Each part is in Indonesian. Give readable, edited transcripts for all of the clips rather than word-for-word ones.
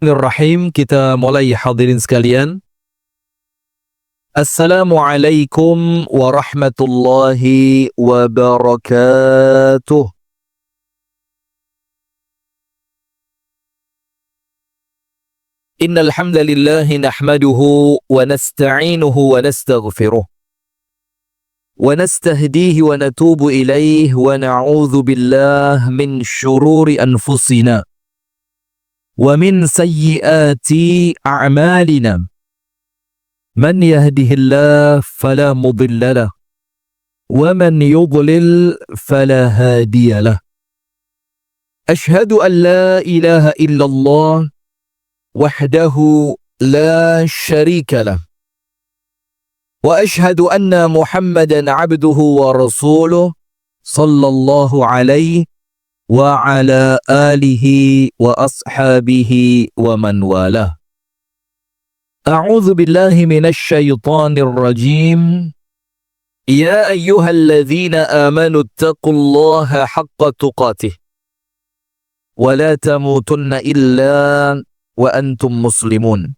Bismillahirrahmanirrahim. Kita mulai hadirin sekalian. Assalamualaikum warahmatullahi wabarakatuh. Innal hamdalillah nahmaduhu wa nasta'inuhu wa nastaghfiruh wa nastahdihi wa natubu ilaihi wa na'udzu billahi min syururi anfusina wa min sayyiati a'malina. Man yahdihillahu fala mudilla lahu wa man yudlil fala hadiya lahu. Ashhadu an la ilaha illallah wahdahu la syarika lahu wa ashhadu anna Muhammadan 'abduhu wa rasuluh sallallahu alaihi wa ala alihi wa ashabihi wa man walah. A'udzu billahi minasy syaithanir rajim. Ya ayyuhalladzina amanu taqullaha haqqa tuqatih wa la tamutunna illa wa antum muslimun.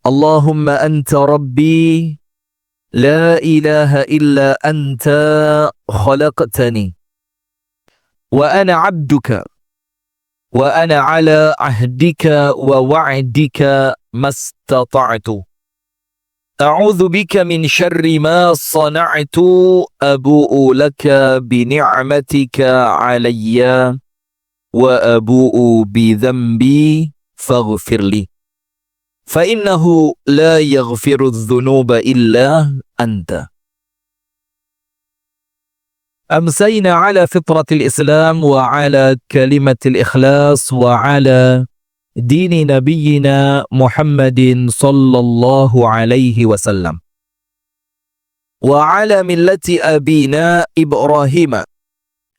Allahumma anta rabbi la ilaha illa anta khalaqtani wa ana 'abduka wa ana 'ala 'ahdika wa wa'dika mastata'tu. A'udzu bika min syarri ma sana'tu abu'u laka bi ni'matika 'alayya wa abu'u bi dhanbi faghfir li fa innahu la yaghfiru adh-dhunuba illa anta. أمسينا على فطرة الإسلام وعلى كلمة الإخلاص وعلى دين نبينا محمد صلى الله عليه وسلم وعلى ملة أبينا إبراهيم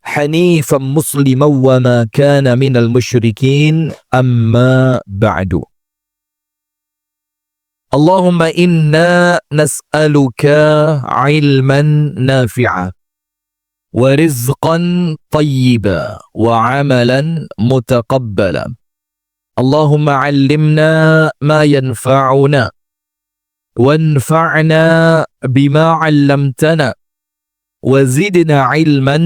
حنيفا مسلما وما كان من المشركين أما بعد. اللهم إنا نسألك علما نافعا ورزقا طيبا وعملا متقبلا. اللهم علمنا ما ينفعنا وانفعنا بما علمتنا وزدنا علما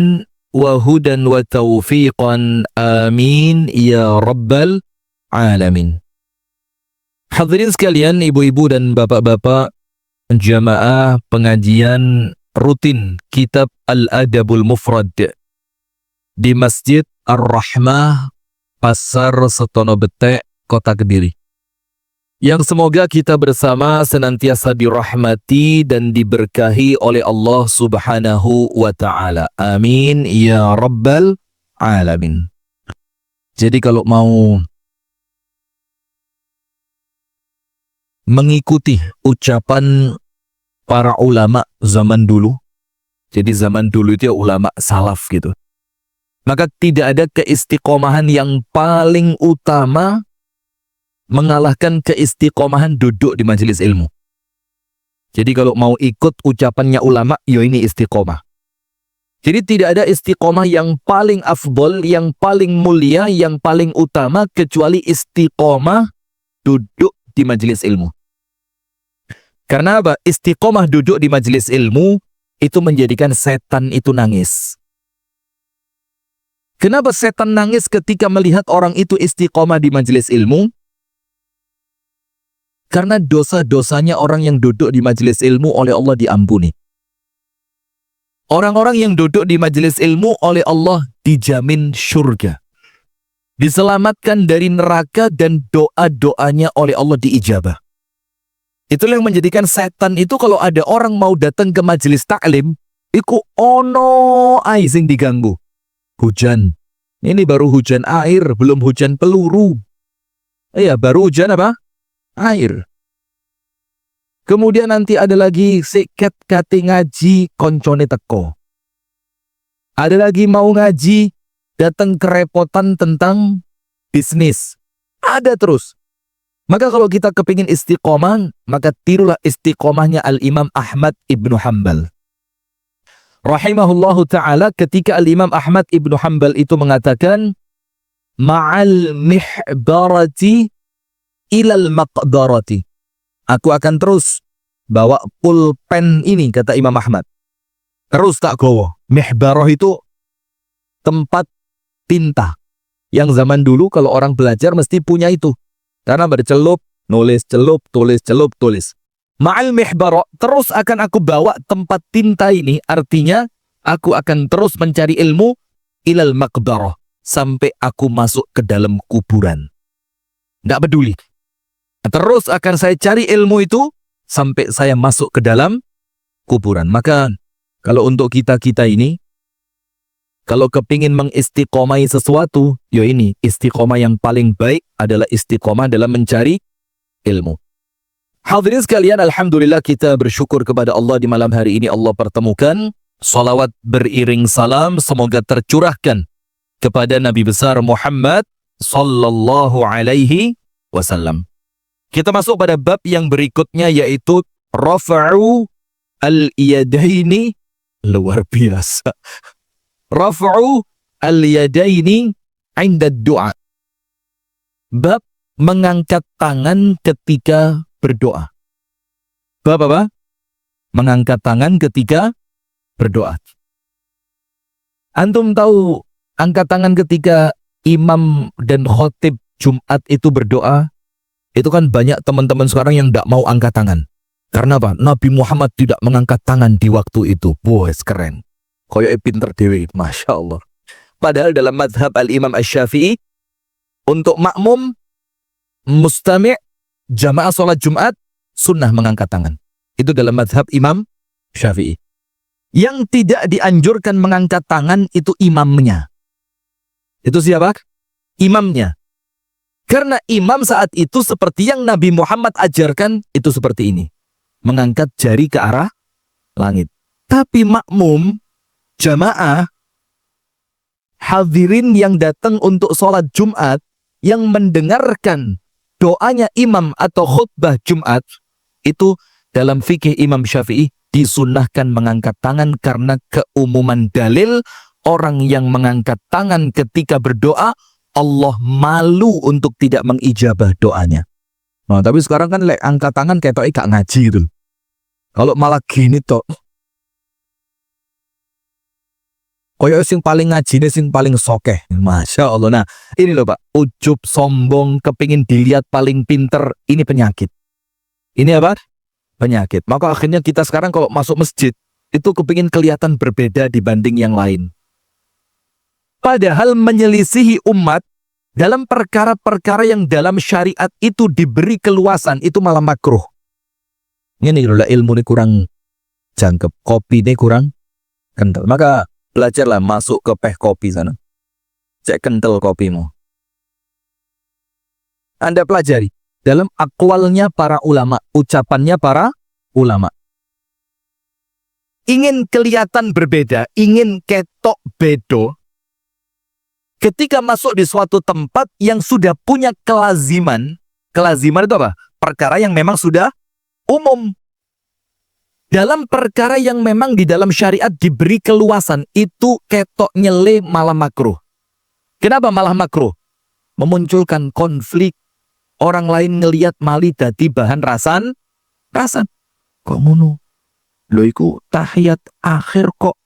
وهدى وتوفيقا آمين يا رب العالمين. Hadirin sekalian, ibu-ibu dan bapak-bapak, jamaah pengajian rutin kitab Al-Adabul Mufrad di Masjid Ar-Rahmah, Pasar Setono Betek, Kota Kediri, yang semoga kita bersama senantiasa dirahmati dan diberkahi oleh Allah Subhanahu wa Ta'ala. Amin ya Rabbal Alamin. Jadi kalau mau mengikuti ucapan para ulama zaman dulu, jadi zaman dulu itu ya ulama salaf gitu, maka tidak ada keistiqomahan yang paling utama mengalahkan keistiqomahan duduk di majelis ilmu. Jadi kalau mau ikut ucapannya ulama, yo ini istiqomah. Jadi tidak ada istiqomah yang paling afdol, yang paling mulia, yang paling utama kecuali istiqomah duduk di majelis ilmu. Karena apa? Istiqomah duduk di majelis ilmu itu menjadikan setan itu nangis. Kenapa setan nangis ketika melihat orang itu istiqomah di majelis ilmu? Karena dosa-dosanya orang yang duduk di majelis ilmu oleh Allah diampuni. Orang-orang yang duduk di majelis ilmu oleh Allah dijamin surga, diselamatkan dari neraka, dan doa-doanya oleh Allah diijabah. Itulah yang menjadikan setan itu kalau ada orang mau datang ke majelis taklim, iku ono ae sing diganggu. Hujan. Ini baru hujan air, belum hujan peluru. Iya, baru hujan apa? Air. Kemudian nanti ada lagi siket kate ngaji koncone teko. Ada lagi mau ngaji, datang kerepotan tentang bisnis. Ada terus. Maka kalau kita kepingin istiqomah, maka tirulah istiqomahnya Al-Imam Ahmad Ibnu Hanbal. Rahimahullahu ta'ala, ketika Al-Imam Ahmad Ibnu Hanbal itu mengatakan, ma'al mihbarati ilal maqdarati. Aku akan terus bawa pulpen ini, kata Imam Ahmad. Terus tak gowo. Mihbarah itu tempat tinta. Yang zaman dulu kalau orang belajar mesti punya itu. Karena bercelup, nulis, celup, tulis, celup, tulis. Ma'al mihbarah, terus akan aku bawa tempat tinta ini, artinya aku akan terus mencari ilmu ilal maqbarah. Sampai aku masuk ke dalam kuburan. Tidak peduli. Terus akan saya cari ilmu itu sampai saya masuk ke dalam kuburan. Maka kalau untuk kita-kita ini, kalau kepingin mengistiqomai sesuatu, ya ini istiqomah yang paling baik adalah istiqomah dalam mencari ilmu. Hadirin sekalian, alhamdulillah kita bersyukur kepada Allah di malam hari ini Allah pertemukan. Salawat beriring salam semoga tercurahkan kepada Nabi besar Muhammad sallallahu alaihi wasallam. Kita masuk pada bab yang berikutnya, yaitu rafa'u al-yadaini. Luar biasa. Rafa'u al-yadaini 'inda du'a. Bab mengangkat tangan ketika berdoa. Bab apa? Mengangkat tangan ketika berdoa. Antum tahu angkat tangan ketika imam dan khotib Jumat itu berdoa? Itu kan banyak teman-teman sekarang yang tidak mau angkat tangan. Karena apa? Nabi Muhammad tidak mengangkat tangan di waktu itu. Wah, keren. Koyok pinter dewi, Masya Allah. Padahal dalam madhab al-imam asy-Syafi'i, untuk makmum, mustami', jamaah sholat Jumat, sunnah mengangkat tangan. Itu dalam madhab imam Syafi'i. Yang tidak dianjurkan mengangkat tangan itu imamnya. Itu siapa? Imamnya. Karena imam saat itu seperti yang Nabi Muhammad ajarkan, itu seperti ini. Mengangkat jari ke arah langit. Tapi makmum, jamaah, hadirin yang datang untuk sholat Jumat, yang mendengarkan doanya imam atau khutbah Jumat, itu dalam fikih Imam Syafi'i disunnahkan mengangkat tangan karena keumuman dalil orang yang mengangkat tangan ketika berdoa, Allah malu untuk tidak mengijabah doanya. Nah, tapi sekarang kan angkat tangan kayak gak ngaji gitu. Kalau malah gini toh, koyo sing paling ngaji ini sing paling sokeh. Masya Allah. Nah, ini loh Pak, ujub, sombong, kepingin dilihat paling pinter, ini penyakit. Ini apa? Penyakit. Maka akhirnya kita sekarang kalau masuk masjid, itu kepingin kelihatan berbeda dibanding yang lain. Padahal menyelisihi umat dalam perkara-perkara yang dalam syariat itu diberi keluasan, itu malah makruh. Ini loh, ilmu ini kurang jangkep, kopi ini kurang kental. Maka belajarlah masuk ke peh kopi sana. Cek kental kopimu. Anda pelajari dalam akwalnya para ulama, ucapannya para ulama. Ingin kelihatan berbeda, ingin ketok bedo, ketika masuk di suatu tempat yang sudah punya kelaziman itu apa? Perkara yang memang sudah umum. Dalam perkara yang memang di dalam syariat diberi keluasan, itu ketok nyele malah makruh. Kenapa malah makruh? Memunculkan konflik. Orang lain ngelihat mali dadi bahan rasan. Kok ngono? Lho iku tahiyat akhir kok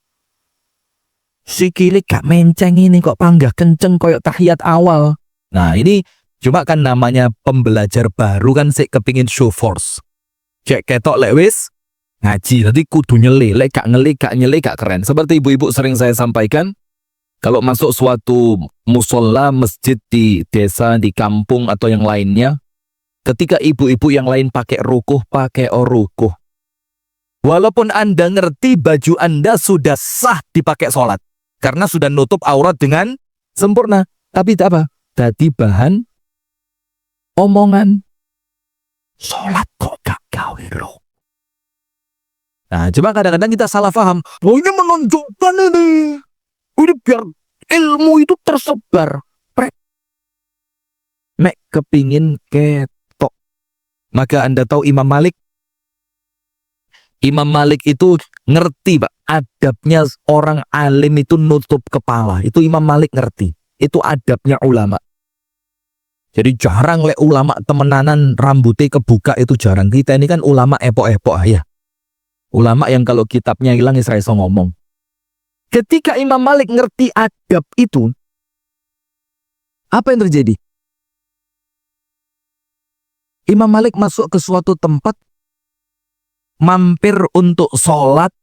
sikile gak menceng ini, kok panggah kenceng koyok tahiyat awal. Nah, ini cuma kan namanya pembelajar baru kan sik kepingin show force. Cek ketok lek wis ngaji, nanti kudu nyele, lek gak nyele gak keren. Seperti ibu-ibu sering saya sampaikan, kalau masuk suatu musola masjid di desa, di kampung atau yang lainnya, ketika ibu-ibu yang lain pakai rukuh, walaupun Anda ngerti baju Anda sudah sah dipakai sholat, karena sudah nutup aurat dengan sempurna, tapi tak apa, tadi bahan omongan. Sholat kok gak gawe lo. Nah, coba kadang-kadang kita salah paham. Oh, ini menunjukkan ini biar ilmu itu tersebar. Mek kepingin ketok. Maka Anda tahu Imam Malik? Imam Malik itu ngerti, Pak, adabnya orang alim itu nutup kepala. Itu Imam Malik ngerti. Itu adabnya ulama. Jadi jarang lek ulama temenanan rambutnya kebuka itu jarang. Kita ini kan ulama epok-epok ya. Ulama yang kalau kitabnya hilang Israel ngomong. Ketika Imam Malik ngerti adab itu, apa yang terjadi? Imam Malik masuk ke suatu tempat, mampir untuk sholat,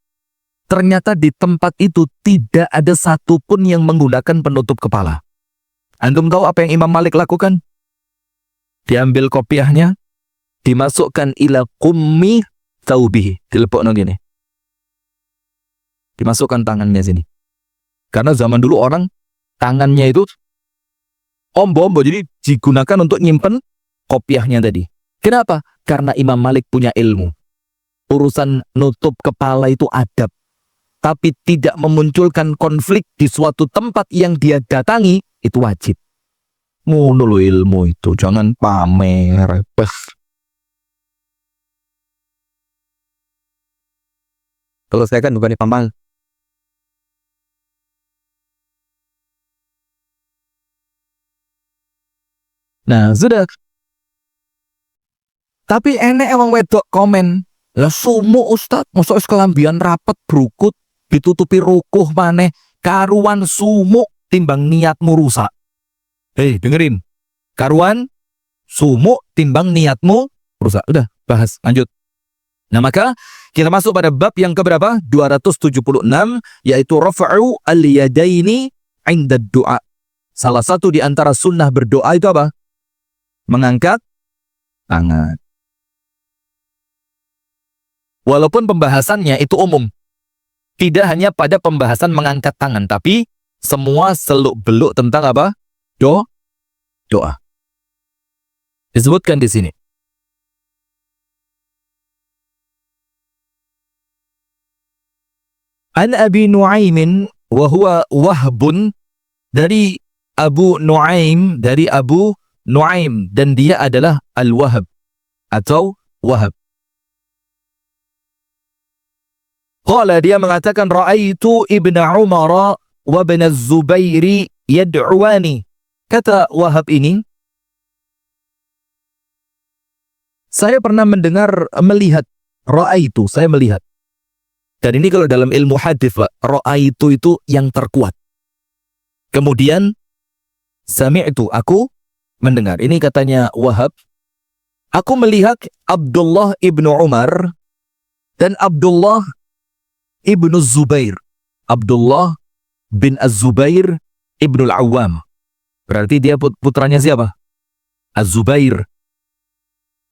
ternyata di tempat itu tidak ada satupun yang menggunakan penutup kepala. Antum tahu apa yang Imam Malik lakukan? Diambil kopiahnya, dimasukkan ila qummi taubihi, dilepokno gini. Dimasukkan tangannya sini. Karena zaman dulu orang tangannya itu ombo-ombo, jadi digunakan untuk nyimpen kopiahnya tadi. Kenapa? Karena Imam Malik punya ilmu. Urusan nutup kepala itu adab. Tapi tidak memunculkan konflik di suatu tempat yang dia datangi, itu wajib. Ngono lho ilmu itu, jangan pamer. Kalau saya kan bukan pamer. Nah, sudah. Tapi enek emang wedok komen, lah sumu Ustaz, mosok wis kelambian rapet brukut, ditutupi rukuh maneh, karuan sumu timbang niatmu rusak. Hei, dengerin. Karuan sumu timbang niatmu rusak. Udah, bahas, lanjut. Nah, maka kita masuk pada bab yang keberapa? 276, yaitu rafa'u al-yadaini 'inda du'a. Salah satu di antara sunnah berdoa itu apa? Mengangkat tangan. Walaupun pembahasannya itu umum. Tidak hanya pada pembahasan mengangkat tangan, tapi semua seluk-beluk tentang apa? Doa. Disebutkan di sini. An Abi Nu'aimin wa huwa Wahbun, dari Abu Nu'aim, dari Abu Nu'aim, dan dia adalah Al-Wahab atau Wahab. Qala, dia mengatakan, ra'aitu Ibna Umar wa Ibn Az-Zubairi yad'uani. Kata Wahab ini, saya pernah melihat, ra'aitu, saya melihat. Dan ini kalau dalam ilmu hadis, Pak, ra'aitu itu yang terkuat. Kemudian sami'tu, aku mendengar. Ini katanya Wahab, aku melihat Abdullah ibnu Umar dan Abdullah ibnu Zubair. Abdullah bin Az-Zubair ibnu Al-Awwam. Berarti dia putranya siapa? Az-Zubair.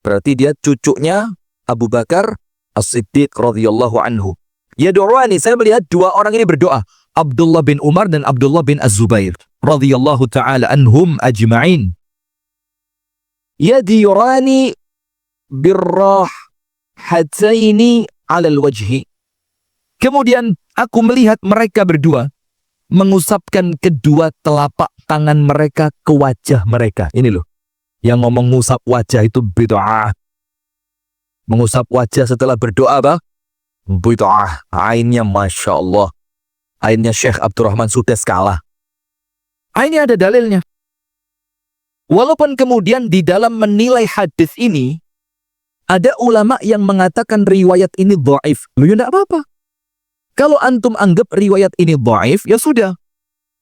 Berarti dia cucunya Abu Bakar As-Siddiq radhiyallahu anhu. Ya do'ani, saya melihat dua orang ini berdoa. Abdullah bin Umar dan Abdullah bin Az-Zubair radhiyallahu ta'ala anhum ajma'in. Yadirani birrah hataini 'alal wajhi. Kemudian aku melihat mereka berdua mengusapkan kedua telapak tangan mereka ke wajah mereka. Ini loh, yang ngomong ngusap wajah itu bid'ah. Mengusap wajah setelah berdoa apa? Bid'ah. Ainnya Masya Allah. Ainnya Syekh Abdurrahman sudah kalah. Ini ada dalilnya. Walaupun kemudian di dalam menilai hadis ini ada ulama yang mengatakan riwayat ini dhaif. Loh, ya enggak apa-apa. Kalau antum anggap riwayat ini dhaif, ya sudah.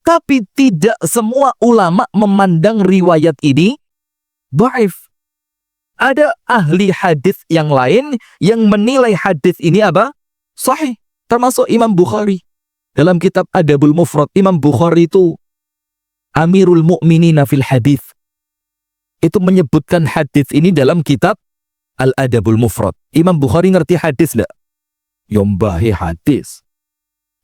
Tapi tidak semua ulama memandang riwayat ini dhaif. Ada ahli hadis yang lain yang menilai hadis ini apa? Sahih. Termasuk Imam Bukhari. Dalam kitab Adabul Mufrad, Imam Bukhari itu Amirul Mu'minina fil hadis. Itu menyebutkan hadis ini dalam kitab Al-Adabul Mufrad. Imam Bukhari ngerti hadis enggak? Yombahi hadis.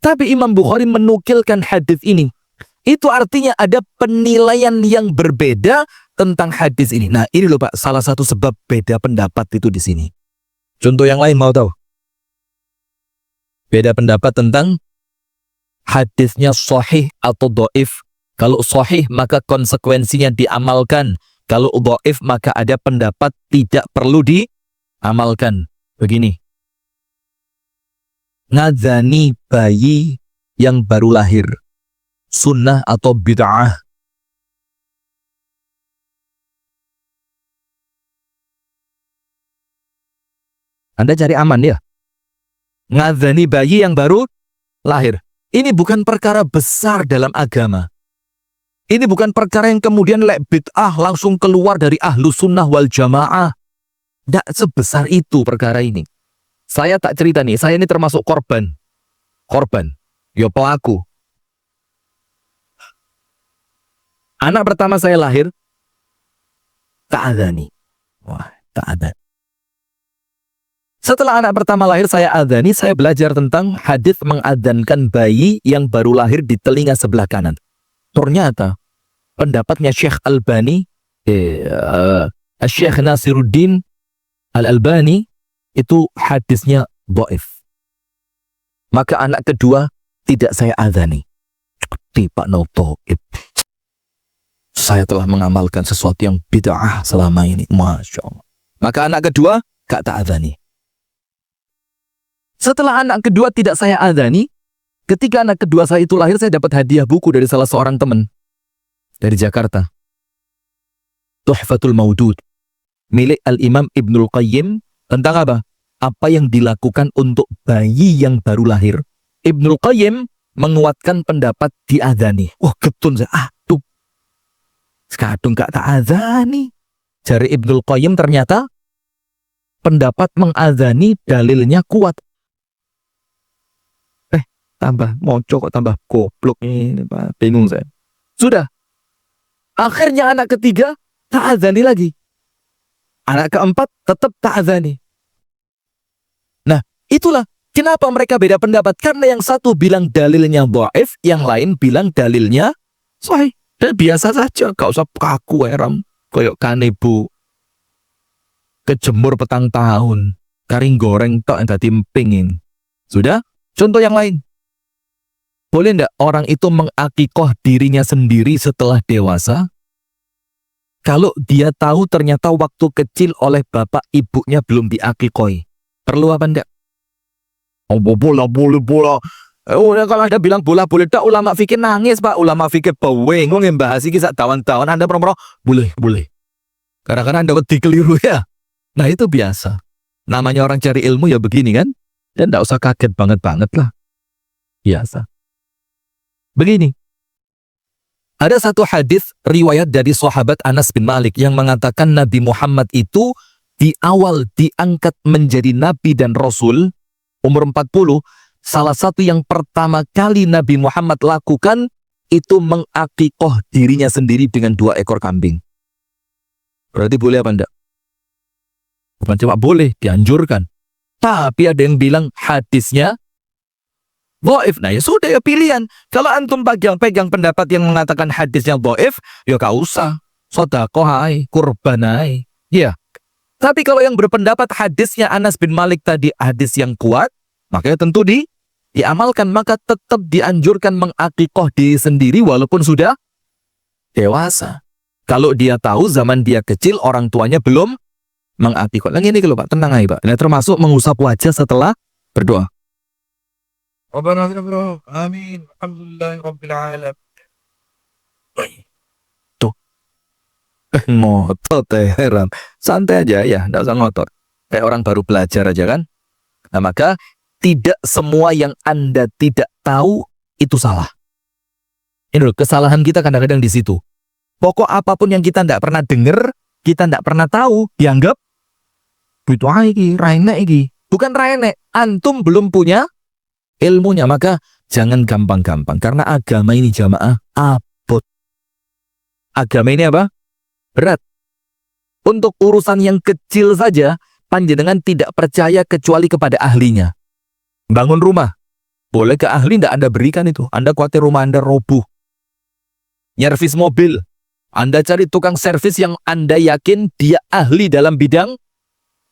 Tapi Imam Bukhari menukilkan hadis ini. Itu artinya ada penilaian yang berbeda tentang hadis ini. Nah, ini loh Pak, salah satu sebab beda pendapat itu di sini. Contoh yang lain mau tahu? Beda pendapat tentang hadisnya sahih atau dhaif. Kalau sahih maka konsekuensinya diamalkan. Kalau dhaif maka ada pendapat tidak perlu diamalkan. Begini. Ngadzani bayi yang baru lahir, sunnah atau bid'ah? Anda cari aman ya. Ngadzani bayi yang baru lahir. Ini bukan perkara besar dalam agama. Ini bukan perkara yang kemudian bid'ah langsung keluar dari ahlu sunnah wal jamaah. Tidak sebesar itu perkara ini. Saya tak cerita nih, saya ini termasuk korban. Korban, ya pelaku. Anak pertama saya lahir, tak adzani. Wah, tak ada. Setelah anak pertama lahir saya adzani, saya belajar tentang hadis mengadzankan bayi yang baru lahir di telinga sebelah kanan. Ternyata pendapatnya Syekh Albani, Syekh Nasiruddin Al-Albani, itu hadisnya dhaif. Maka anak kedua tidak saya adzani. Tiba noto. Saya telah mengamalkan sesuatu yang bid'ah selama ini. Masya Allah. Maka anak kedua gak tak adzani. Setelah anak kedua tidak saya adzani, ketika anak kedua saya itu lahir, saya dapat hadiah buku dari salah seorang teman dari Jakarta. Tuhfatul Maudud, milik Al-Imam Ibnul Qayyim, tentang apa? Apa yang dilakukan untuk bayi yang baru lahir. Ibnul Qayyim menguatkan pendapat diadzani. Wah, ketun saya. Tuh. Sekadung gak tak adzani. Jari Ibnul Qayyim ternyata pendapat mengadzani dalilnya kuat. Tambah moco kok tambah goblok ini, Pak. Bingung saya. Sudah. Akhirnya anak ketiga tak adzani lagi. Anak keempat tetap tak adzani. Nah, itulah kenapa mereka beda pendapat. Karena yang satu bilang dalilnya dhaif, yang lain bilang dalilnya sahih. Dan biasa saja, gak usah kaku eram. Kayak kanebo kejemur petang tahun, karing goreng tok yang dadi emping. Sudah? Contoh yang lain. Boleh enggak orang itu mengakikoh dirinya sendiri setelah dewasa? Kalau dia tahu ternyata waktu kecil oleh bapak ibunya belum diakikoi. Perlu apa enggak? Oh, bola. Kalau Anda bilang bola boleh tak, ulama fikih nangis, Pak. Ulama fikih bawengong yang bahas ini sak tawan-tawan. Anda promo boleh. Kadang-kadang Anda wedi keliru ya. Nah, itu biasa. Namanya orang cari ilmu ya begini kan? Dan enggak usah kaget banget lah. Biasa. Begini, ada satu hadis riwayat dari sahabat Anas bin Malik yang mengatakan Nabi Muhammad itu di awal diangkat menjadi Nabi dan Rasul, umur 40, salah satu yang pertama kali Nabi Muhammad lakukan itu mengakikoh dirinya sendiri dengan 2 ekor kambing. Berarti boleh apa enggak? Bukan cuma boleh, dianjurkan. Tapi ada yang bilang hadisnya dhaif. Nah ya sudah ya pilihan. Kalau antum pegang pendapat yang mengatakan hadisnya dhaif, ya gak usah. Sedekah ae, kurban ae. Ya. Tapi kalau yang berpendapat hadisnya Anas bin Malik tadi hadis yang kuat, makanya tentu diamalkan. Maka tetap dianjurkan mengakikoh diri sendiri walaupun sudah dewasa. Kalau dia tahu zaman dia kecil orang tuanya belum mengakikoh. Nah ini kalau Pak, tenang aja Pak. Nah, termasuk mengusap wajah setelah berdoa. Rabbana aghfir amin. Alhamdulillahi rabbil alamin. Tuh. Ngotot heran. Santai aja ya, enggak usah ngotot. Kayak orang baru belajar aja kan. Nah, maka tidak semua yang Anda tidak tahu itu salah. Ini loh, kesalahan kita kadang-kadang di situ. Pokok apapun yang kita tidak pernah dengar, kita tidak pernah tahu, dianggap itu iki, raine iki. Bukan raine, antum belum punya ilmunya, maka jangan gampang-gampang. Karena agama ini jamaah abot. Agama ini apa? Berat. Untuk urusan yang kecil saja, panjenengan tidak percaya kecuali kepada ahlinya. Bangun rumah, boleh ke ahli tidak Anda berikan itu. Anda khawatir rumah Anda roboh. Nyervis mobil, Anda cari tukang servis yang Anda yakin dia ahli dalam bidang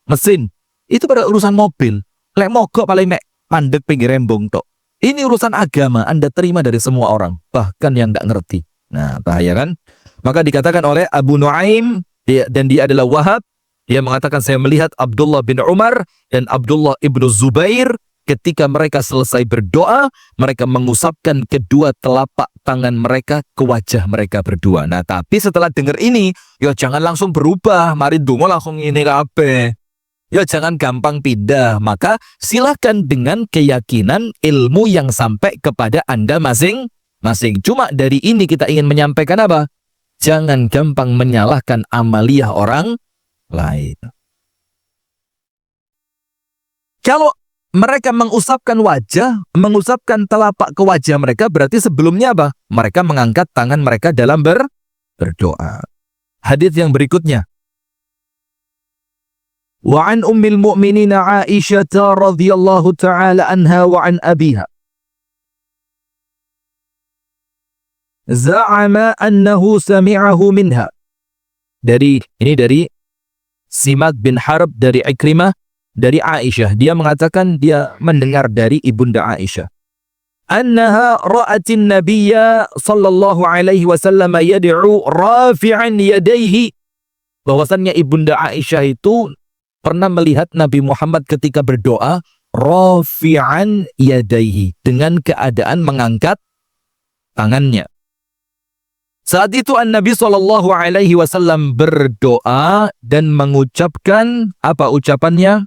mesin. Itu pada urusan mobil. Lek mogok paling mek mandek pinggir rembong tok. Ini urusan agama, Anda terima dari semua orang, bahkan yang nggak ngerti. Nah, bahaya kan? Maka dikatakan oleh Abu Nuaim, dan dia adalah Wahab, dia mengatakan saya melihat Abdullah bin Umar dan Abdullah ibnu Zubair ketika mereka selesai berdoa, mereka mengusapkan kedua telapak tangan mereka ke wajah mereka berdua. Nah, tapi setelah dengar ini, ya jangan langsung berubah, mari dungo langsung ini kabeh. Ya jangan gampang pindah. Maka silahkan dengan keyakinan ilmu yang sampai kepada Anda masing-masing. Cuma dari ini kita ingin menyampaikan apa? Jangan gampang menyalahkan amaliyah orang lain. Kalau mereka mengusapkan wajah, mengusapkan telapak ke wajah mereka, berarti sebelumnya apa? Mereka mengangkat tangan mereka dalam berdoa. Hadis yang berikutnya. Wa an ummil mu'minin Aisyah radhiyallahu ta'ala anha wa an abiha. Za'ama annahu sami'ahu minha. Dari Simak bin Harb dari Ikrimah dari Aisyah. Dia mengatakan dia mendengar dari ibunda Aisyah. Annaha ra'atin nabiyya sallallahu alaihi wasallam yad'u rafi'an yadayhi. Bahwasannya ibunda Aisyah itu pernah melihat Nabi Muhammad ketika berdoa rafi'an yadayhi, dengan keadaan mengangkat tangannya. Saat itu Nabi sallallahu alaihi wasallam berdoa dan mengucapkan apa ucapannya?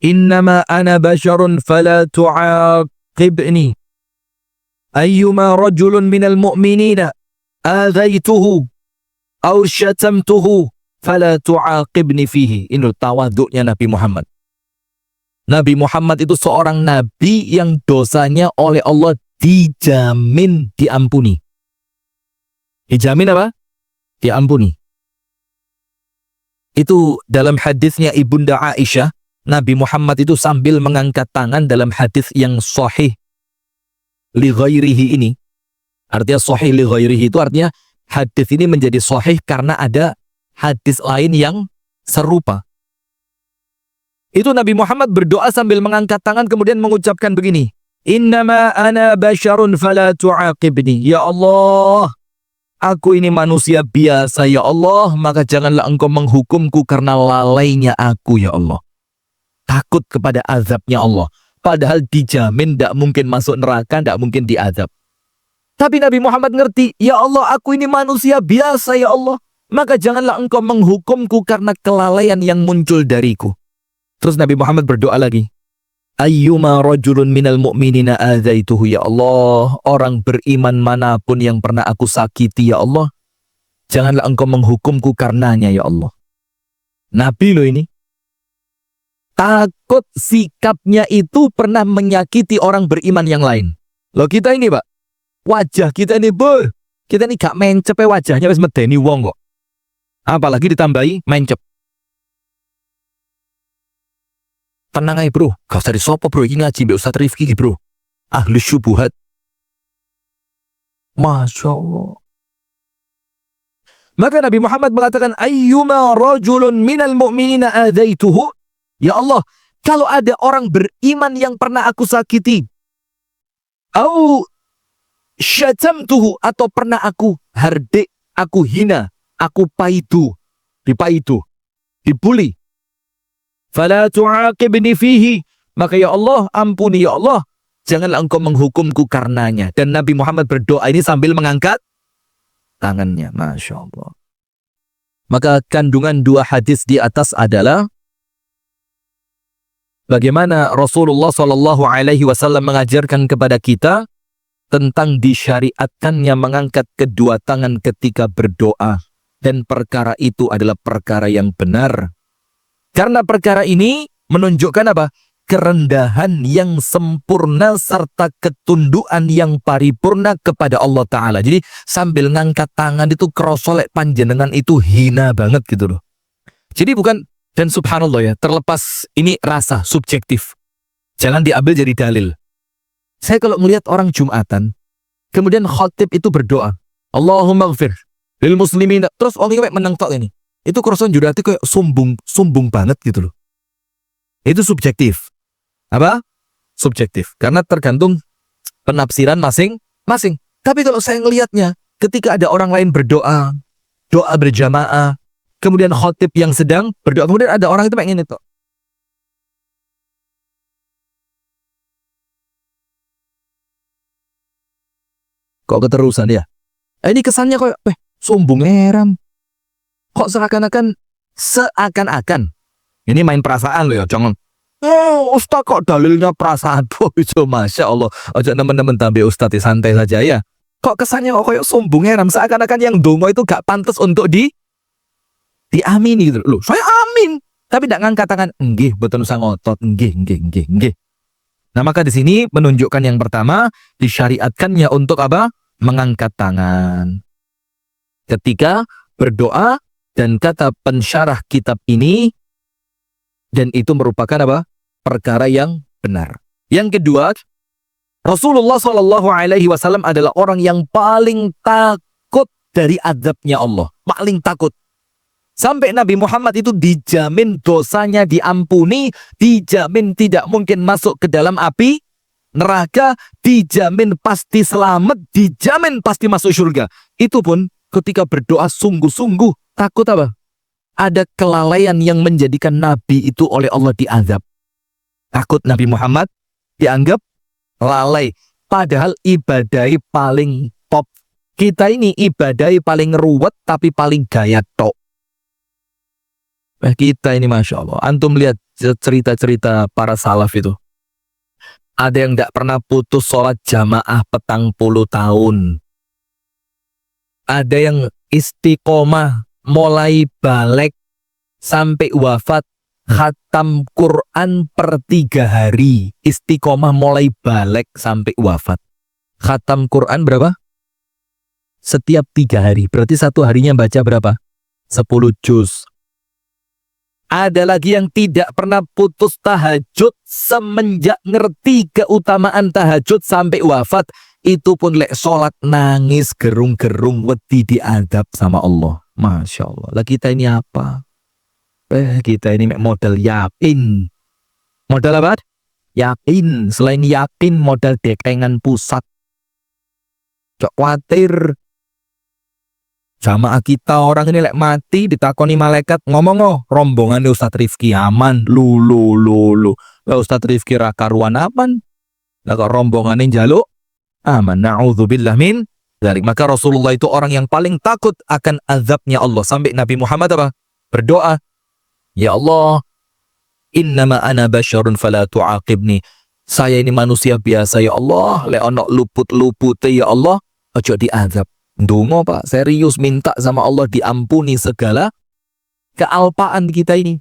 Innama ana basharun fala tu'aqibni. Ayyuma rajulun minal mu'minina adzaituhu aw syatamtuhu fala tu'aqibni fihi. Ini tawaduknya Nabi Muhammad. Nabi Muhammad itu seorang nabi yang dosanya oleh Allah dijamin diampuni. Dijamin apa? Diampuni. Itu dalam hadisnya ibunda Aisyah, Nabi Muhammad itu sambil mengangkat tangan dalam hadis yang sahih li ghairihi ini. Artinya sahih li ghairihi itu artinya hadis ini menjadi sahih karena ada hadis lain yang serupa. Itu Nabi Muhammad berdoa sambil mengangkat tangan kemudian mengucapkan begini. Innama ana basyarun fala tu'aqibni. Ya Allah, aku ini manusia biasa ya Allah, maka janganlah engkau menghukumku karena lalainya aku ya Allah. Takut kepada azabnya Allah. Padahal dijamin tidak mungkin masuk neraka, tidak mungkin diazab. Tapi Nabi Muhammad ngerti, ya Allah, aku ini manusia biasa ya Allah, maka janganlah engkau menghukumku karena kelalaian yang muncul dariku. Terus Nabi Muhammad berdoa lagi. Ayyuma rajulun minal mu'minina adzaituhu ya Allah, orang beriman manapun yang pernah aku sakiti ya Allah, janganlah engkau menghukumku karenanya ya Allah. Nabi loh ini. Takut sikapnya itu pernah menyakiti orang beriman yang lain. Loh kita ini Pak, wajah kita ini kita ini gak mencep wajahnya wis medeni wong kok. Apalagi ditambahi mencep. Tenang aja bro, gak usah disopo bro, ini ngaji mbak Ustadz Rifki bro. Ahli syubuhat. Masya Allah. Maka Nabi Muhammad mengatakan, ayyuma rajulun minal mu'minina adzaituhu. Ya Allah, kalau ada orang beriman yang pernah aku sakiti, au syatamtuhu, atau pernah aku hardik, aku hina, aku dipaidu, dibuli, fala tu'aqibni fihi, maka ya Allah, ampuni ya Allah, janganlah engkau menghukumku karenanya. Dan Nabi Muhammad berdoa ini sambil mengangkat tangannya. Masya Allah. Maka kandungan dua hadis di atas adalah bagaimana Rasulullah SAW mengajarkan kepada kita tentang disyariatkannya mengangkat kedua tangan ketika berdoa. Dan perkara itu adalah perkara yang benar. Karena perkara ini menunjukkan apa? Kerendahan yang sempurna serta ketundukan yang paripurna kepada Allah Ta'ala. Jadi sambil ngangkat tangan itu kerosolek panjenengan itu hina banget gitu loh. Jadi bukan, dan subhanallah ya, terlepas ini rasa subjektif. Jangan diambil jadi dalil. Saya kalau melihat orang Jumatan, kemudian khotib itu berdoa, Allahumma gfir lil muslimin, terus orang menang tok ini. Itu kerosan jurati kayak sombong banget gitu loh. Itu subjektif. Apa? Subjektif. Karena tergantung penafsiran masing-masing. Tapi kalau saya ngelihatnya, ketika ada orang lain berdoa, doa berjamaah, kemudian khotib yang sedang berdoa, kemudian ada orang itu pengen itu. Kok keterusan ya? Ini kesannya kayak, sombong heran. Kok seakan-akan. Ini main perasaan loh ya, jangan. Oh, Ustaz kok dalilnya perasaan. Oh, itu Masya Allah. Ojo teman-teman tambah Ustaz santai saja ya. Kok kesannya kok kayak sombong heran. Seakan-akan yang dongo itu gak pantas untuk diamini gitu loh. Saya amin. Tapi tidak ngangkat tangan. Nggih, betul usah ngotot. Nggih. Nah, maka di sini menunjukkan yang pertama, disyariatkannya untuk apa? Mengangkat tangan. Ketika berdoa, dan kata pensyarah kitab ini, dan itu merupakan apa? Perkara yang benar. Yang kedua, Rasulullah Shallallahu Alaihi Wasallam adalah orang yang paling takut dari azabnya Allah. Paling takut. Sampai Nabi Muhammad itu dijamin dosanya diampuni, dijamin tidak mungkin masuk ke dalam api neraka, dijamin pasti selamat, dijamin pasti masuk surga. Itu pun ketika berdoa sungguh-sungguh, takut apa? Ada kelalaian yang menjadikan Nabi itu oleh Allah diazab. Takut Nabi Muhammad dianggap lalai. Padahal ibadai paling top. Kita ini ibadai paling ruwet tapi paling gaya tok. Kita ini Masya Allah. Antum lihat cerita-cerita para salaf itu. Ada yang tidak pernah putus sholat jamaah petang puluh tahun. Ada yang istiqomah mulai balik sampai wafat khatam Quran per 3 hari. Istiqomah mulai balik sampai wafat. Khatam Quran berapa? Setiap 3 hari. Berarti satu harinya baca berapa? 10 juz. Ada lagi yang tidak pernah putus tahajud semenjak ngerti keutamaan tahajud sampai wafat. Itu pun lek sholat nangis gerung-gerung wedi diadab sama Allah. Masya Allah. Lah kita ini apa? Kita ini modal yakin. Modal apa? Yakin. Selain yakin modal dekengan pusat. Cok khawatir. Jamaah kita orang ini lek mati ditakoni malaikat ngomong rombongan Ustadz Rifki aman. Lu. Lah Ustadz Rifki rakaruan aman. Lah kok rombongan ini jaluk aman. Na'udzubillah min dzalik. Maka Rasulullah itu orang yang paling takut akan azabnya Allah. Sampai Nabi Muhammad apa? Berdoa, ya Allah, innama ana basyarun fala tu'aqibni. Saya ini manusia biasa ya Allah. Lek ono luput-lupute ya Allah, ojo diazab. Ndonga Pak, serius minta sama Allah diampuni segala kealpaan kita ini.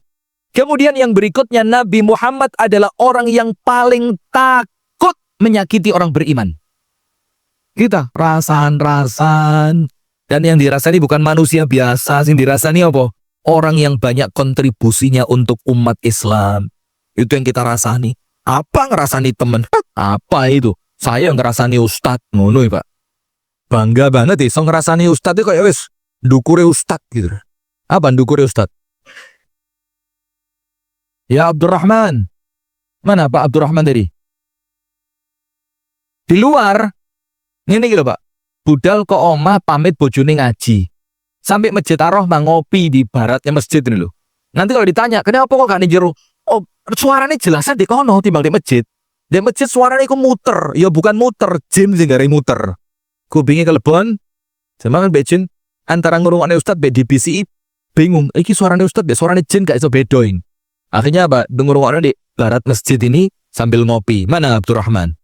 Kemudian yang berikutnya, Nabi Muhammad adalah orang yang paling takut menyakiti orang beriman. Kita rasan. Dan yang dirasani bukan manusia biasa, yang dirasani apa? Orang yang banyak kontribusinya untuk umat Islam. Itu yang kita rasani. Apa ngerasani temen? Apa itu? Saya ngerasani ustadz. Ngono ya Pak. Bangga banget ya, so ngerasani ustadz itu kayak wes dukure ustadz gitu. Apa dukure ustadz? Ya Abdurrahman. Mana Pak Abdurrahman tadi? Di luar. Ini gitu Pak. Budal ke omah pamit bojone ngaji. Sampai masjid Ar-Rahmah ngopi di baratnya masjid ini loh. Nanti kalau ditanya, kenapa kok gak nih jero? Oh, suaranya jelasnya di kono timbang di masjid. Di masjid suaranya kok muter. Ya bukan muter, jin sih gak muter. Kupingnya kelebon, sama kan becin antara ngurungannya Ustadz be di BCI bingung. Iki suaranya Ustadz be suaranya jin gak iso bedoin. Akhirnya apa? Ngurungannya di barat masjid ini sambil ngopi. Mana Abdurrahman?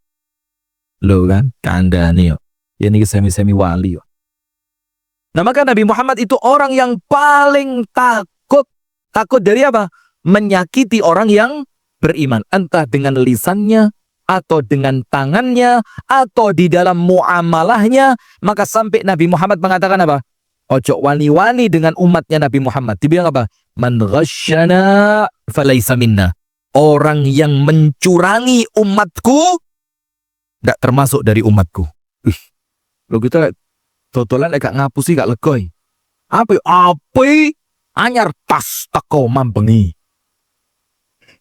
Lo kan kandani yo. Ya ini semi wali yo. Nah maka Nabi Muhammad itu orang yang paling takut. Takut dari apa? Menyakiti orang yang beriman. Entah dengan lisannya, atau dengan tangannya, atau di dalam muamalahnya. Maka sampai Nabi Muhammad mengatakan apa? Ojo wani-wani dengan umatnya Nabi Muhammad. Dibilang apa? Man ghasyana falaysa minna. Orang yang mencurangi umatku tidak termasuk dari umatku. Lo kita totolan gak ngapusi gak legoi. Apa anyar tas teko mambengi.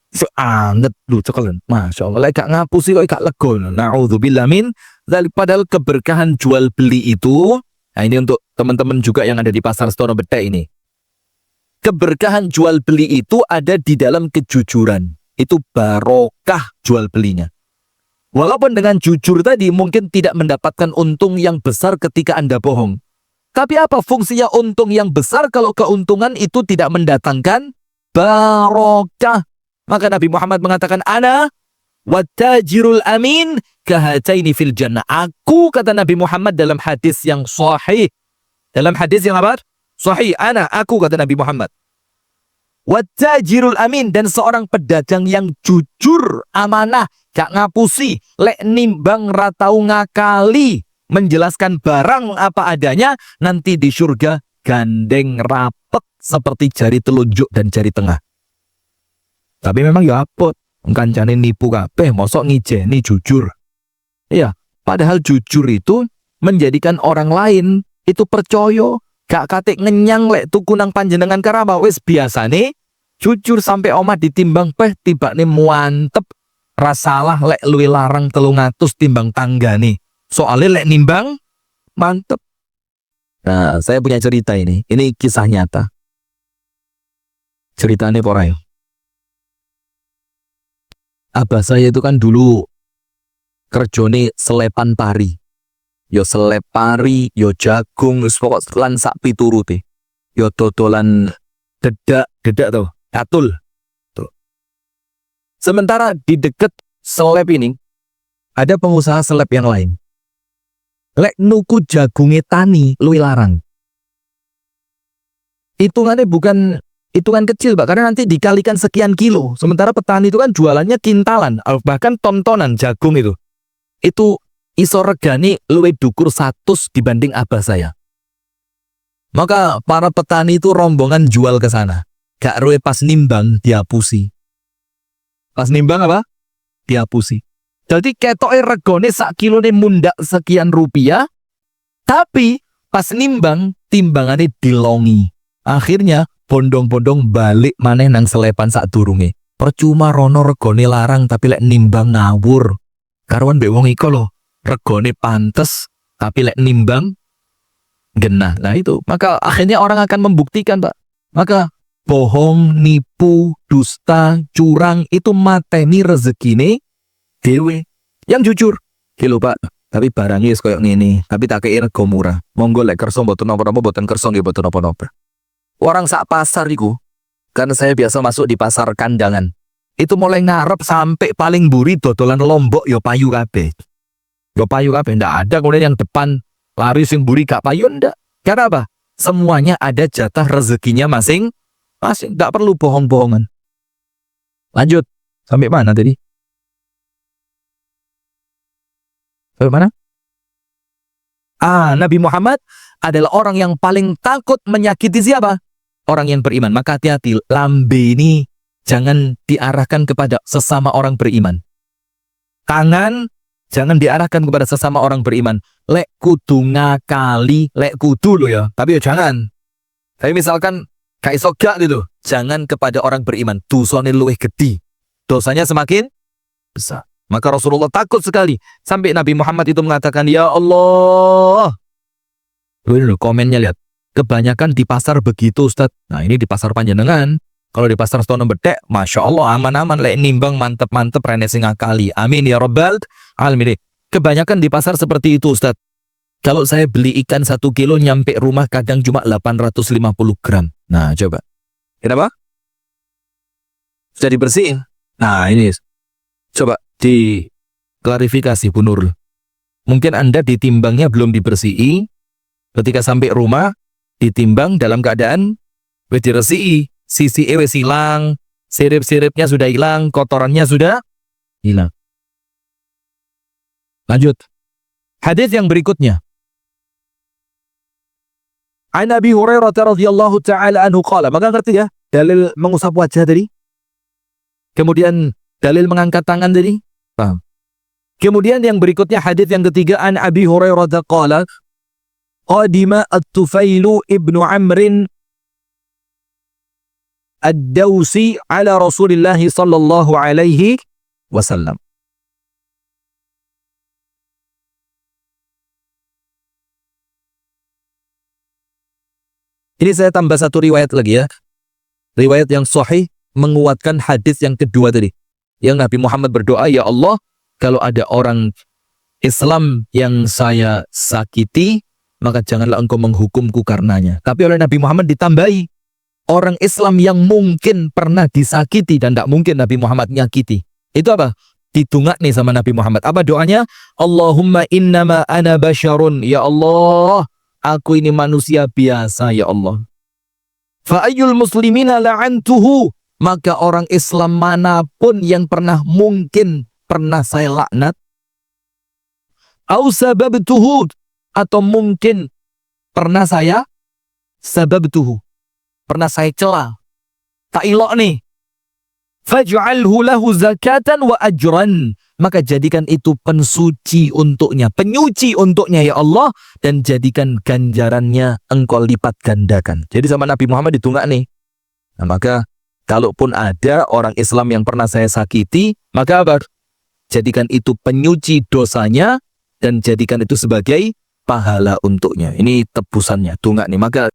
Seanget lu cekelen. Masya Allah. Gak ngapusi kok gak legoi. Na'udzubillah min dzalik. Padahal keberkahan jual beli itu, nah ini untuk teman-teman juga yang ada di pasar Stono Bedek ini. Keberkahan jual beli itu ada di dalam kejujuran. Itu barokah jual belinya. Walaupun dengan jujur tadi mungkin tidak mendapatkan untung yang besar ketika Anda bohong. Tapi apa fungsinya untung yang besar kalau keuntungan itu tidak mendatangkan barokah? Maka Nabi Muhammad mengatakan, ana wattajirul amin kahataini fil jannah. Aku, kata Nabi Muhammad dalam hadis yang sahih. Dalam hadis yang apa? Sahih. Aku, kata Nabi Muhammad. Wattajirul amin, dan seorang pedagang yang jujur, amanah, gak ngapusi, lek nimbang ratau ngakali, menjelaskan barang apa adanya, nanti di surga gandeng rapet seperti jari telunjuk dan jari tengah. Tapi memang ya apot, kancane nipu kabeh, mosok ngijeni jujur. Iya, padahal jujur itu menjadikan orang lain itu percaya, gak katik ngenyang lek tuku nang panjenengan karama wis biasane jujur sampai omah ditimbang tibane muantep, rasalah lek luwi larang 300 timbang tanggane. Soalnya lek nimbang mantep. Nah, saya punya cerita ini kisah nyata. Ceritanya porai. Abah saya itu kan dulu kerjone selepan pari. Yo selep pari, yo jagung, wis pokok lan sak piturute. Yo dodolan dedak tuh, atul. Tuh. Sementara di deket selep ini ada pengusaha selep yang lain. Lek nuku jagunge tani luwih larang. Hitungannya bukan hitungan kecil, Pak, karena nanti dikalikan sekian kilo. Sementara petani itu kan jualannya kintalan, bahkan ton-tonan jagung itu. Itu iso regani luwih dukur 100 dibanding abah saya. Maka para petani itu rombongan jual ke sana. Gak ruwe pas nimbang diapusi. Pas nimbang apa? Diapusi. Jadi ketoke regone sak kilone mundak sekian rupiah, tapi pas nimbang timbangannya dilongi. Akhirnya bondong-bondong balik maneh nang selepan sak durunge. Percuma rono regone larang tapi lek nimbang ngawur. Karuan mbek wong iko lho, regone pantes tapi lek nimbang genah. Nah itu, maka akhirnya orang akan membuktikan, Pak. Maka bohong, nipu, dusta, curang itu mateni rezekine dewe. Yang jujur, lho Pak, tapi barangnya wis koyo ngene, tapi tak kei rego murah. Monggo lek kersa mboten napa-napa, mboten kersa nggih mboten napa-napa. Orang sak pasar iku, kan saya biasa masuk di pasar kandangan. Itu mulai ngarep sampai paling buri dodolan lombok yo payu kabeh. Yo payu kabeh, ndak ada kemudian yang depan lari sing buri gak payu, ndak. Karena apa? Semuanya ada jatah rezekinya masing-masing, ndak perlu bohong-bohongan. Lanjut, sampai mana tadi? Sampai mana? Nabi Muhammad adalah orang yang paling takut menyakiti siapa? Orang yang beriman. Maka hati-hati, lambe ini jangan diarahkan kepada sesama orang beriman. Tangan jangan diarahkan kepada sesama orang beriman. Lek kudu ngakali, lek kudu lo ya. Tapi ya jangan. Tapi misalkan kayak sogak gitu, jangan kepada orang beriman. Dosanya luwih gede. Dosanya semakin besar. Maka Rasulullah takut sekali. Sampai Nabi Muhammad itu mengatakan, ya Allah. Loh, komennya lihat. Kebanyakan di pasar begitu, Ustaz. Nah ini di pasar panjenengan. Kalau di pasar Stono Bedek, Masya Allah, aman-aman. Lek nimbang mantep-mantep rene sing ngakali. Amin ya Rabbal alamin. Kebanyakan di pasar seperti itu, Ustaz. Kalau saya beli ikan 1 kilo nyampe rumah kadang cuma 850 gram. Nah coba. Kenapa? Sudah dibersihin. Nah ini. Coba diklarifikasi Bu Nurul. Mungkin Anda ditimbangnya belum dibersihi. Ketika sampai rumah, ditimbang dalam keadaan wis diresihi. Sisi wis hilang, sirip-siripnya sudah hilang, kotorannya sudah hilang. Lanjut. Hadis yang berikutnya. An Abi Hurairah radhiyallahu taala anhu qala. Maka ngerti ya dalil mengusap wajah tadi? Kemudian dalil mengangkat tangan tadi? Paham. Kemudian yang berikutnya hadis yang ketiga, an Abi Hurairah qala qadima at-Tufailu ibnu Amrin ad-Dawsi ala Rasulillah sallallahu alaihi wasallam. Ini saya tambah satu riwayat lagi ya. Riwayat yang sahih menguatkan hadis yang kedua tadi. Yang Nabi Muhammad berdoa, ya Allah, kalau ada orang Islam yang saya sakiti, maka janganlah engkau menghukumku karenanya. Tapi oleh Nabi Muhammad ditambahi, orang Islam yang mungkin pernah disakiti dan tidak mungkin Nabi Muhammad nyakiti. Itu apa? Ditungak nih sama Nabi Muhammad. Apa doanya? Allahumma innama ana basyarun. Ya Allah, aku ini manusia biasa ya Allah. Fa'ayyul muslimina la'antuhu. Maka orang Islam manapun yang mungkin pernah saya laknat. Au sababtuhu. Atau mungkin pernah saya sababtuhu. Pernah saya cela. Tak ilok nih. Faj'alhu lahu zakatan wa ajran. Maka jadikan itu pensuci untuknya. Penyuci untuknya ya Allah. Dan jadikan ganjarannya engkau lipat gandakan. Jadi sama Nabi Muhammad ditunggak nih. Nah maka kalaupun ada orang Islam yang pernah saya sakiti, maka apa? Jadikan itu penyuci dosanya dan jadikan itu sebagai pahala untuknya. Ini tebusannya, tunggak nih. Maka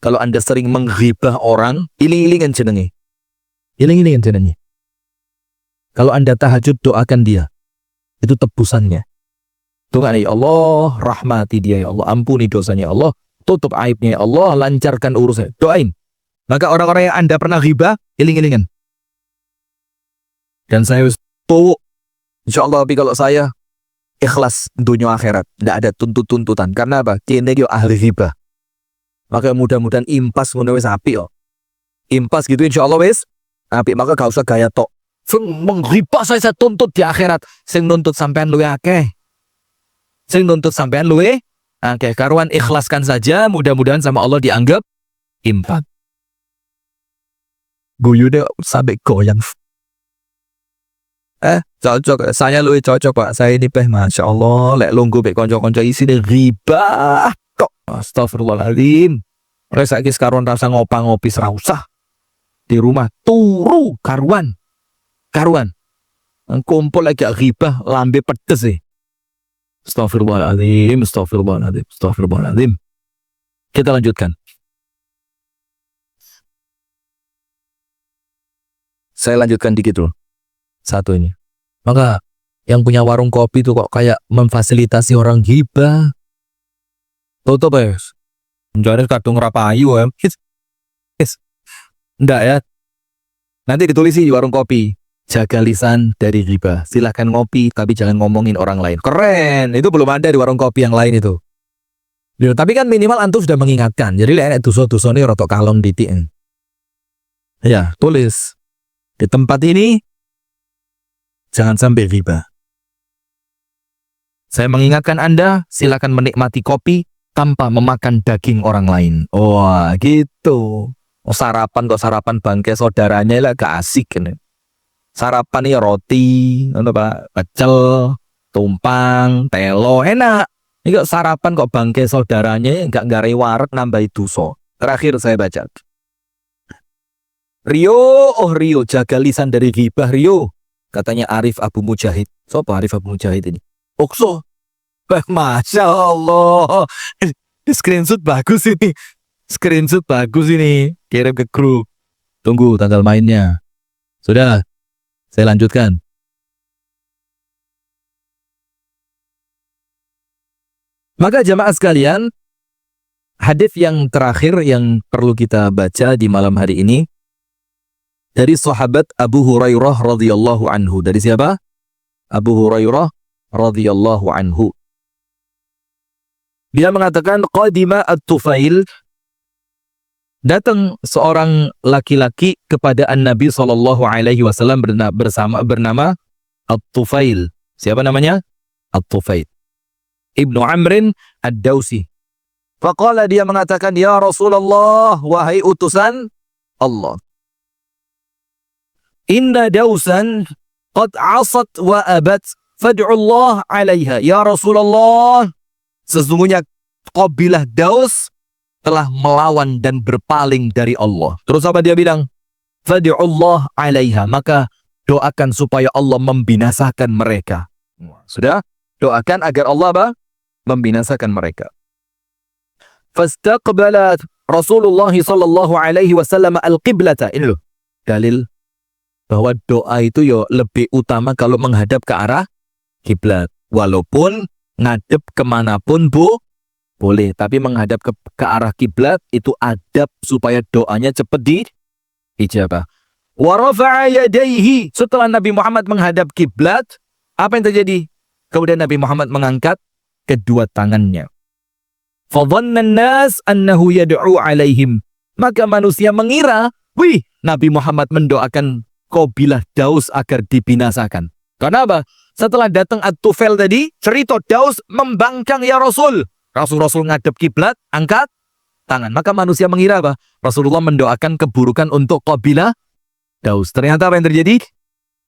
kalau Anda sering menghibah orang, iling-ilingan jenenge. Iling-ilingan jenenge. Kalau Anda tahajud, doakan dia. Itu tebusannya. Tunggak nih, ya Allah, rahmati dia ya Allah, ampuni dosanya ya Allah, tutup aibnya ya Allah, lancarkan urusannya. Doain. Maka orang-orang yang Anda pernah ghibah, iling-ilingan. Dan saya tahu, insyaAllah, tapi kalau saya ikhlas dunia akhirat, tidak ada tuntutan. Karena apa? Kini yo ahli ghibah. Maka mudah-mudahan impas ngono wis apik yo. Impas gitu insyaAllah wis apik. Maka gak usah gaya tok. Menghibah saya tuntut di akhirat. Sing nuntut sampean luwe akeh. Sing nuntut sampean luwe akeh. Karuan ikhlaskan saja, mudah-mudahan sama Allah dianggap impat. Guyu deh sampai goyang. Cocok. Saya lebih cocok Pak. Saya ini Masya Allah. Lek lunggu bek konco-konco isi deh riba. Kok. Astagfirullahaladzim. Resa iki sekarang rasa ngopi serusah. Di rumah. Turu. Karuan. Kumpul lagi riba. Lambe pedes sih. Astagfirullahaladzim. Kita lanjutkan. Saya lanjutkan dikit dulu. Satu ini. Maka yang punya warung kopi itu kok kayak memfasilitasi orang ghibah. Tutup ya. Menjadi kadung rapayu ya. Enggak ya. Nanti ditulis di warung kopi. Jaga lisan dari ghibah. Silahkan ngopi tapi jangan ngomongin orang lain. Keren. Itu belum ada di warung kopi yang lain itu. Tapi kan minimal antum sudah mengingatkan. Jadi enak dosa-dosa ini rotok kalong ditik. Ya, tulis. Di tempat ini jangan sampai riba. Saya mengingatkan Anda, silakan menikmati kopi tanpa memakan daging orang lain. Wah, gitu. Oh, sarapan bangke saudaranya lah gak asik kan. Sarapan ya roti, pecel, tumpang, telo, enak. Ini kok sarapan kok bangke saudaranya gak ngare wareg nambahi dosa. Terakhir saya baca. Rio, jaga lisan dari ghibah Rio. Katanya Arif Abu Mujahid. Siapa Arif Abu Mujahid ini? Okso. Masya Allah. Screenshot bagus ini. Kirim ke grup. Tunggu tanggal mainnya. Sudah. Saya lanjutkan. Maka jamaah sekalian, hadis yang terakhir yang perlu kita baca di malam hari ini dari sahabat Abu Hurairah radhiyallahu anhu. Dari siapa? Abu Hurairah radhiyallahu anhu. Dia mengatakan qadima at-Tufail, datang seorang laki-laki kepada An-Nabi sallallahu alaihi wasallam bernama At-Tufail. Siapa namanya? At-Tufail. Ibnu Amrin Ad-Dausi. Faqala, dia mengatakan, ya Rasulullah, wahai utusan Allah. Inna dausan qad asat wa abat fad'ullah alaiha. Ya Rasulullah, sesungguhnya kabilah Daus telah melawan dan berpaling dari Allah. Terus apa dia bilang? Fad'ullah alaiha. Maka doakan supaya Allah membinasakan mereka. Sudah? Doakan agar Allah apa? Membinasakan mereka. Fastaqbalat Rasulullah sallallahu alaihi wasallam al-qiblata. Ini loh dalil bahwa doa itu lebih utama kalau menghadap ke arah kiblat. Walaupun ngadep kemanapun boleh. Tapi menghadap ke arah kiblat itu adab supaya doanya cepat diijabah. Wa rafa'a yadayhi. Setelah Nabi Muhammad menghadap kiblat, apa yang terjadi? Kemudian Nabi Muhammad mengangkat kedua tangannya. Fadhanna an-nas annahu yad'u alaihim. Maka manusia mengira, wih, Nabi Muhammad mendoakan kabilah Daus agar dibinasakan. Karena apa? Setelah datang At-Tufail tadi, cerita Daus membangkang ya Rasul. Rasul ngadep kiblat, angkat tangan. Maka manusia mengira apa? Rasulullah mendoakan keburukan untuk kabilah Daus. Ternyata apa yang terjadi?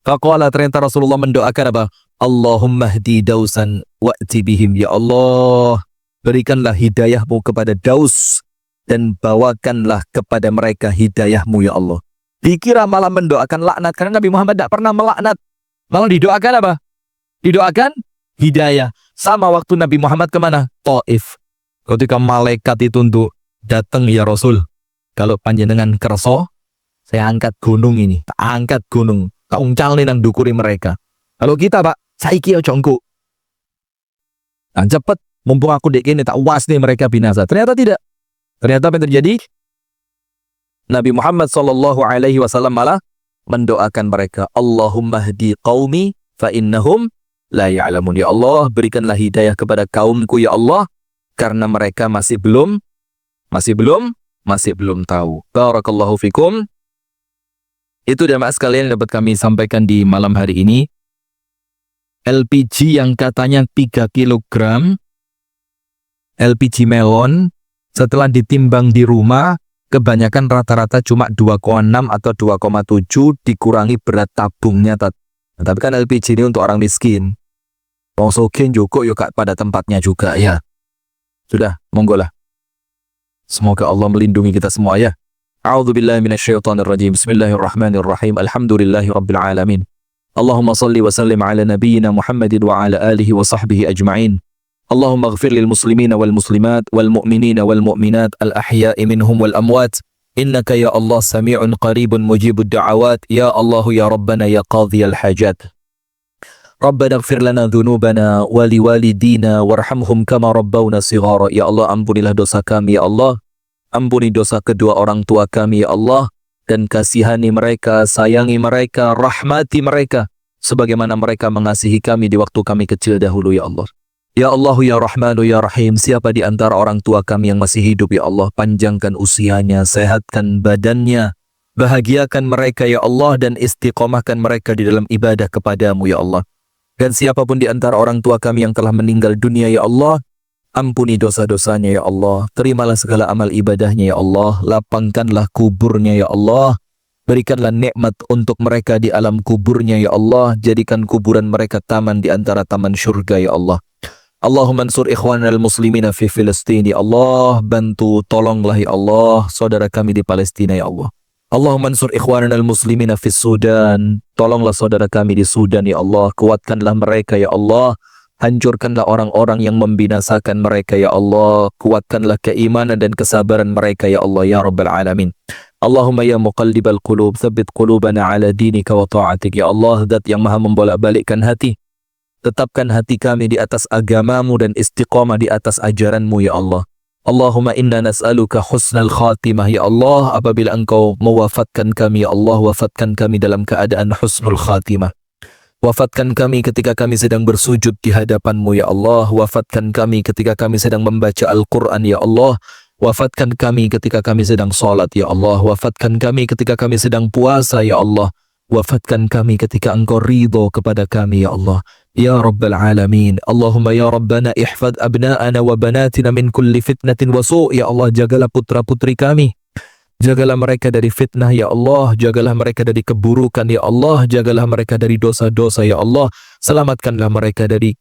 Faqala, ternyata Rasulullah mendoakan apa? Allahumma hdi Dausan wa'ti bihim. Ya Allah, berikanlah hidayahmu kepada Daus dan bawakanlah kepada mereka hidayahmu ya Allah. Dikira malah mendoakan laknat, karena Nabi Muhammad tidak pernah melaknat. Malah didoakan apa? Didoakan hidayah. Sama waktu Nabi Muhammad kemana? Taif. Ketika malaikat itu untuk datang ya Rasul, kalau panjenengan kerso, saya angkat gunung ini. Tak angkat gunung. Tak uncal nih nang dukuri mereka. Kalau kita pak, saiki ya congku. Nah cepet, mumpung aku dek ini tak was nih mereka binasa. Ternyata tidak. Ternyata apa yang terjadi? Nabi Muhammad SAW malah mendoakan mereka. Allahumma hdi qaumi fa innahum la ya'lamun. Ya Allah, berikanlah hidayah kepada kaumku ya Allah, karena mereka masih belum tahu. Barakallahu fikum. Itu jamaah sekalian yang dapat kami sampaikan di malam hari ini. LPG yang katanya 3 kg, LPG melon, setelah ditimbang di rumah, kebanyakan rata-rata cuma 2,6 atau 2,7 dikurangi berat tabungnya. Tapi kan LPG ini untuk orang miskin. Wong sogen juga yuk pada tempatnya juga ya. Sudah, monggo lah. Semoga Allah melindungi kita semua ya. A'udzubillahi minasyaitonirrajim. Bismillahirrahmanirrahim. Alhamdulillahi rabbil alamin. Allahumma salli wa sallim ala nabiyyina Muhammadin wa ala alihi wa sahbihi ajma'in. Allahumma ighfir lil muslimina wal muslimat wal mu'minina wal mu'minat al ahya'i minhum wal amwat. Innaka ya Allah sami'un qaribun mujibud da'awat. Ya Allah ya Rabbana ya qadhiyal hajat. Rabbana ighfir lana dhunubana wa liwalidina warhamhum kama rabbawna shighara. Ya Allah, ampunilah dosa kami ya Allah. Ampuni dosa kedua orang tua kami ya Allah, dan kasihani mereka, sayangi mereka, rahmati mereka sebagaimana mereka mengasihi kami di waktu kami kecil dahulu ya Allah. Ya Allah ya Rahmanu ya Rahim, siapa di antara orang tua kami yang masih hidup ya Allah, panjangkan usianya, sehatkan badannya, bahagiakan mereka ya Allah, dan istiqomahkan mereka di dalam ibadah kepadamu ya Allah. Dan siapapun di antara orang tua kami yang telah meninggal dunia ya Allah, ampuni dosa-dosanya ya Allah, terimalah segala amal ibadahnya ya Allah, lapangkanlah kuburnya ya Allah, berikanlah nikmat untuk mereka di alam kuburnya ya Allah, jadikan kuburan mereka taman di antara taman syurga ya Allah. Allahumma ansur ikhwanal muslimina fi Filistin ya Allah, bantu tolonglah ya Allah saudara kami di Palestina ya Allah. Allahumma ansur ikhwanal muslimina fi Sudan, tolonglah saudara kami di Sudan ya Allah, kuatkanlah mereka ya Allah. Hancurkanlah orang-orang yang membinasakan mereka ya Allah. Kuatkanlah keimanan dan kesabaran mereka ya Allah ya Rabbal Alamin. Allahumma ya muqallibal qulub, tsabbit qulubana ala dinika wa ta'atik. Ya Allah, zat yang maha membolak-balikkan hati, tetapkan hati kami di atas agamamu dan istiqamah di atas ajaranmu ya Allah. Allahumma inna nas'aluka husnal khatimah ya Allah. Apabila engkau mewafatkan kami ya Allah, wafatkan kami dalam keadaan husnul khatimah. Wafatkan kami ketika kami sedang bersujud di hadapanmu ya Allah. Wafatkan kami ketika kami sedang membaca Al-Quran ya Allah. Wafatkan kami ketika kami sedang salat ya Allah. Wafatkan kami ketika kami sedang puasa ya Allah. Wafatkan kami ketika engkau ridho kepada kami ya Allah. Ya Rabbal Alamin. Allahumma ya Rabbana ihfad abna'ana wa banatina min kulli fitnatin wa su'. Ya Allah, jagalah putra-putri kami, jagalah mereka dari fitnah ya Allah, jagalah mereka dari keburukan ya Allah, jagalah mereka dari dosa-dosa ya Allah, selamatkanlah mereka dari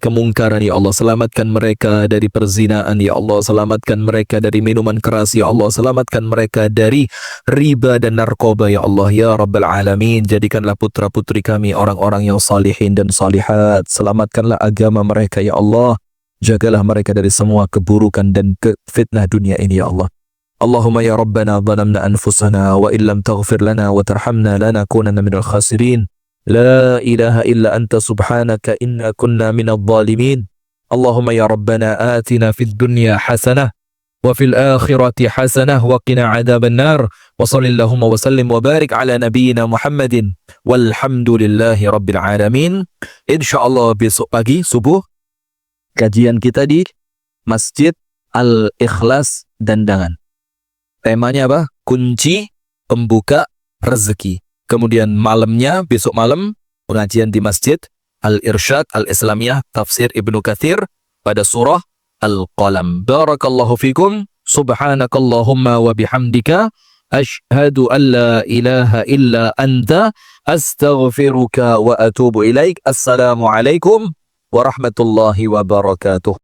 kemungkaran ya Allah, selamatkan mereka dari perzinaan ya Allah, selamatkan mereka dari minuman keras ya Allah, selamatkan mereka dari riba dan narkoba ya Allah ya Rabbal Alamin. Jadikanlah putra-putri kami orang-orang yang salihin dan salihat, selamatkanlah agama mereka ya Allah, jagalah mereka dari semua keburukan dan fitnah dunia ini ya Allah. Allahumma ya Rabbana zalamna anfusana wa illam taghfir lana wa tarhamna lanakunanna minal khasirin. La ilaha illa anta subhanaka inna kunna minadh dhalimin. Allahumma ya Rabbana atina fid dunya hasanah wa fil akhirati hasanah wa qina adzaban nar wa sallallahu wa sallim wa barik ala nabiyyina Muhammadin walhamdulillahi rabbil alamin. Insyaallah besok pagi subuh kajian kita di Masjid Al-Ikhlas Dandangan. Temanya apa? Kunci pembuka rezeki. Kemudian malamnya, besok malam, pengajian di Masjid Al-Irsyad Al-Islamiyah Tafsir Ibnu Katsir pada surah Al-Qalam. Barakallahu fikum. Subhanakallahumma wa bihamdika. Ashhadu an la ilaha illa anta. Astaghfiruka wa atubu ilaik. Assalamualaikum warahmatullahi wabarakatuh.